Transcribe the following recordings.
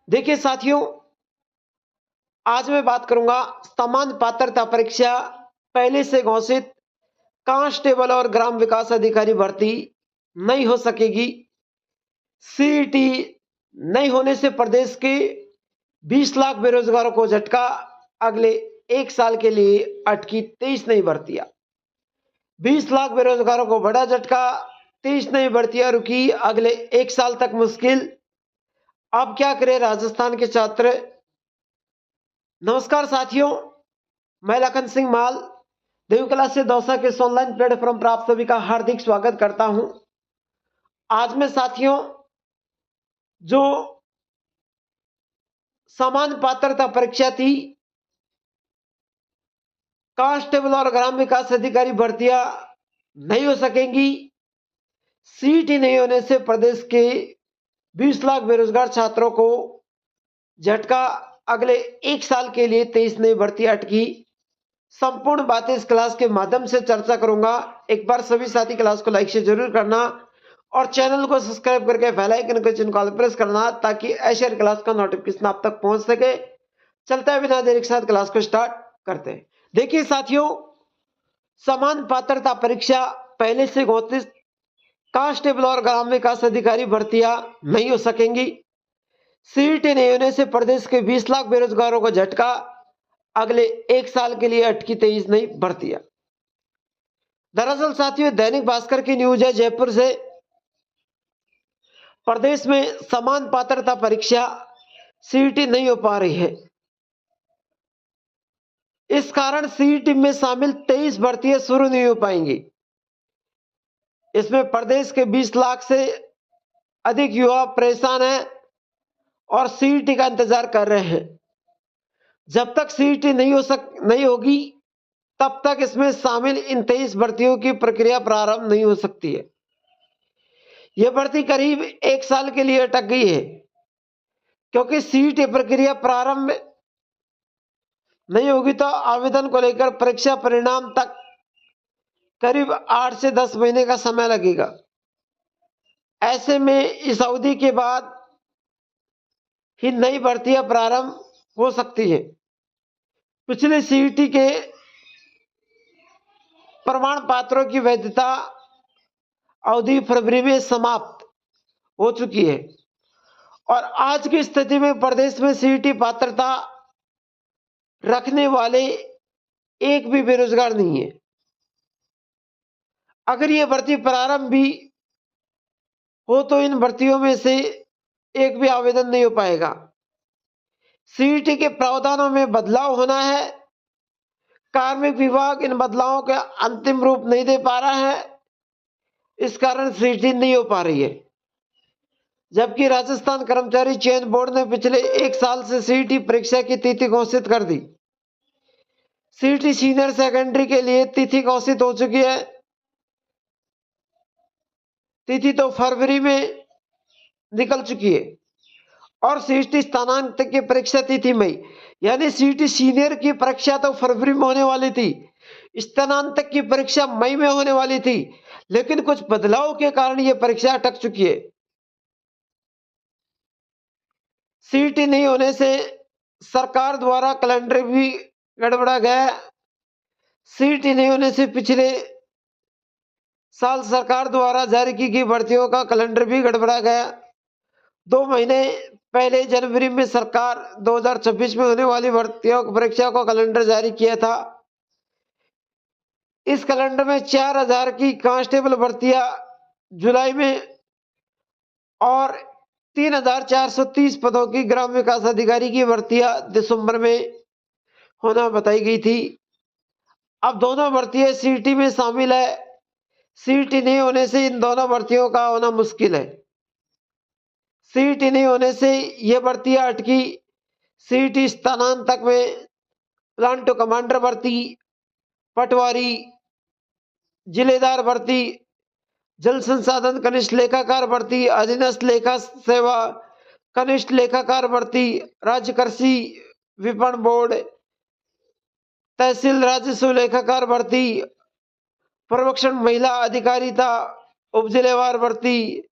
देखिए साथियों, आज मैं बात करूंगा सामान्य पात्रता परीक्षा पहले से घोषित कांस्टेबल और ग्राम विकास अधिकारी भर्ती नहीं हो सकेगी। सीईटी नहीं होने से प्रदेश के 20 लाख बेरोजगारों को झटका। अगले एक साल के लिए अटकी 23 नई भर्तियां। 20 लाख बेरोजगारों को बड़ा झटका। 23 नई भर्तियां रुकी, अगले एक साल तक मुश्किल। अब क्या करे राजस्थान के छात्र। नमस्कार साथियों, मैं लखन सिंह माल देवकला से दौसा के इस ऑनलाइन प्लेटफॉर्म पर आप सभी का हार्दिक स्वागत करता हूं। आज मैं साथियों जो सामान्य पात्रता परीक्षा थी, कांस्टेबल और ग्राम विकास अधिकारी भर्तियां नहीं हो सकेंगी। सीईटी नहीं होने से प्रदेश के 20 लाख बेरोजगार छात्रों को झटका। अगले एक साल के लिए 23 नई भर्तियां अटकी। संपूर्ण बातें इस क्लास के माध्यम से चर्चा करूंगा। एक बार सभी साथी क्लास को लाइक से जरूर करना और चैनल को सब्सक्राइब करके बेल आइकन को चिन्ह को प्रेस करना ताकि ऐसे क्लास का नोटिफिकेशन आप तक पहुंच सके। चलता है बिना देरी के साथ क्लास को स्टार्ट करते हैं। देखिए साथियों, समान पात्रता परीक्षा पहले से घोषित कांस्टेबल और ग्राम विकास अधिकारी भर्तियां नहीं हो सकेंगी। सीईटी नहीं होने से प्रदेश के 20 लाख बेरोजगारों को झटका। अगले एक साल के लिए अटकी 23 नई भर्तियां। दरअसल साथियों, दैनिक भास्कर की न्यूज है जयपुर से। प्रदेश में समान पात्रता परीक्षा सीईटी नहीं हो पा रही है। इस कारण सीईटी में शामिल 23 भर्तियां शुरू नहीं हो पाएंगी। इसमें प्रदेश के 20 लाख से अधिक युवा परेशान हैं और सीईटी का इंतजार कर रहे हैं। जब तक सीईटी नहीं होगी तब तक इसमें शामिल इन 23 भर्तियों की प्रक्रिया प्रारंभ नहीं हो सकती है। यह भर्ती करीब एक साल के लिए अटक गई है क्योंकि सीईटी प्रक्रिया प्रारंभ नहीं होगी तो आवेदन को लेकर परीक्षा परिणाम तक करीब 8 से 10 महीने का समय लगेगा। ऐसे में इस अवधि के बाद ही नई भर्तियां प्रारंभ हो सकती है। पिछले सीईटी के प्रमाण पत्रों की वैधता अवधि फरवरी में समाप्त हो चुकी है और आज की स्थिति में प्रदेश में सीईटी पात्रता रखने वाले एक भी बेरोजगार नहीं है। अगर ये भर्ती प्रारंभ भी हो तो इन भर्तियों में से एक भी आवेदन नहीं हो पाएगा। सीईटी के प्रावधानों में बदलाव होना है। कार्मिक विभाग इन बदलावों का अंतिम रूप नहीं दे पा रहा है, इस कारण सीईटी नहीं हो पा रही है। जबकि राजस्थान कर्मचारी चयन बोर्ड ने पिछले एक साल से सीईटी परीक्षा की तिथि घोषित कर दी। सीईटी सीनियर सेकेंडरी के लिए तिथि घोषित हो चुकी है। तिथि तो फरवरी में निकल चुकी है और सीईटी स्नातक की परीक्षा तिथि मई, यानी सीईटी सीनियर की परीक्षा तो फरवरी में होने वाली थी, स्नातक की परीक्षा मई में होने वाली थी, लेकिन कुछ बदलाव के कारण यह परीक्षा अटक चुकी है। सीईटी नहीं होने से सरकार द्वारा कैलेंडर भी गड़बड़ा गया। सीईटी नहीं होने से पिछले साल सरकार द्वारा जारी की गई भर्तियों का कैलेंडर भी गड़बड़ा गया। 2 महीने पहले जनवरी में सरकार 2026 में होने वाली भर्तियों की परीक्षा को कैलेंडर जारी किया था। इस कैलेंडर में 4000 की कांस्टेबल भर्तियां जुलाई में और 3430 पदों की ग्राम विकास अधिकारी की भर्तियां दिसंबर में होना बताई गई थी। अब दोनों भर्तियां सीईटी में शामिल है। सीईटी नहीं होने से इन दोनों भर्तियों का होना मुश्किल है। सीईटी नहीं होने से ये भर्तियां अटकी। सीईटी स्नातक में प्लांट कमांडर भर्ती, पटवारी, जिलेदार भर्ती, जल संसाधन कनिष्ठ लेखाकार भर्ती, अधीनस्थ लेखा सेवा कनिष्ठ लेखाकार भर्ती, राज्य कृषि विपणन बोर्ड, तहसील राजस्व लेखाकार भर्ती, प्रवक्षण महिला अधिकारिता, उपजिलेवार भर्ती,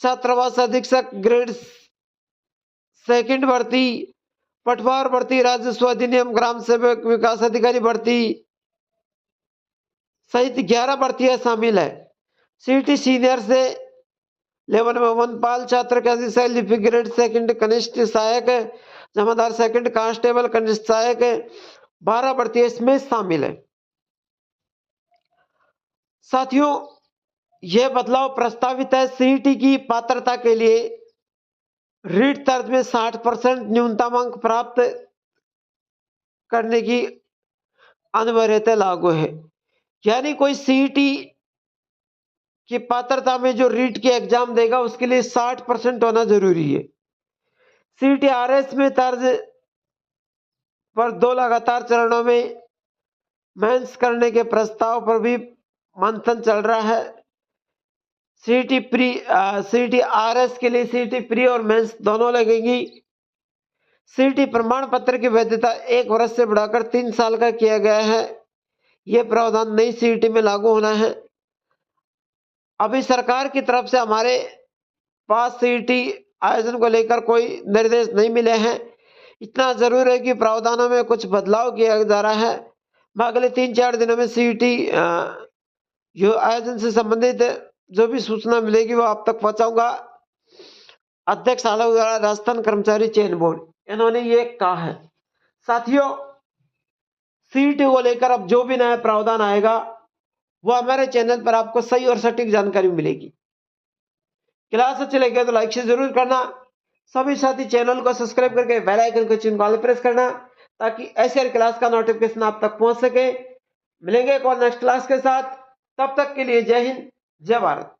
छात्रावास अधीक्षक ग्रेड सेकंड भर्ती, पटवार भर्ती, राजस्व अधिनियम, ग्राम सेवक विकास अधिकारी भर्ती सहित 11 भर्तियां शामिल है। सीईटी सीनियर से लेवल में वनपाल, छात्र का अधिशासी, लिपिक ग्रेड सेकंड, कनिष्ठ सहायक, जमादार सेकंड, कांस्टेबल, कनिष्ठ सहायक, 12 भर्तियां इसमें शामिल है। साथियों, यह बदलाव प्रस्तावित है सीईटी की पात्रता के लिए रीट तर्ज में 60% न्यूनतम अंक प्राप्त करने की अनिवार्यता लागू है। यानी कोई सीईटी की पात्रता में जो रीट के एग्जाम देगा उसके लिए 60% होना जरूरी है। सीईटी आरएस में तर्ज पर 2 लगातार चरणों में मेंस करने के प्रस्ताव पर भी मंथन चल रहा है। सीईटी आरएस के लिए सीईटी प्री और मेंस दोनों लगेंगी। सीईटी प्रमाण पत्र की वैधता 1 वर्ष से बढ़ाकर 3 साल का किया गया है। यह प्रावधान नई सीईटी में लागू होना है। अभी सरकार की तरफ से हमारे पास सीईटी आयोजन को लेकर कोई निर्देश नहीं मिले हैं। इतना जरूर है कि प्रावधानों में कुछ बदलाव किया जा रहा है। मैं अगले 3-4 दिनों में सीईटी जो आयोजन से संबंधित जो भी सूचना मिलेगी वो आप तक पहुंचाऊंगा। अध्यक्ष आलोक द्वारा राजस्थान कर्मचारी चयन बोर्ड, इन्होंने ये कहा है। साथियों, सीईटी को लेकर अब जो भी नया प्रावधान आएगा वो हमारे चैनल पर आपको सही और सटीक जानकारी मिलेगी। क्लास अच्छी लगे तो लाइक शेयर जरूर करना। सभी साथी चैनल को सब्सक्राइब करके बेल आइकन को चिन्ह वाले प्रेस करना ताकि ऐसे क्लास का नोटिफिकेशन आप तक पहुंच सके। मिलेंगे एक और नेक्स्ट क्लास के साथ, तब तक के लिए जय हिंद, जय भारत।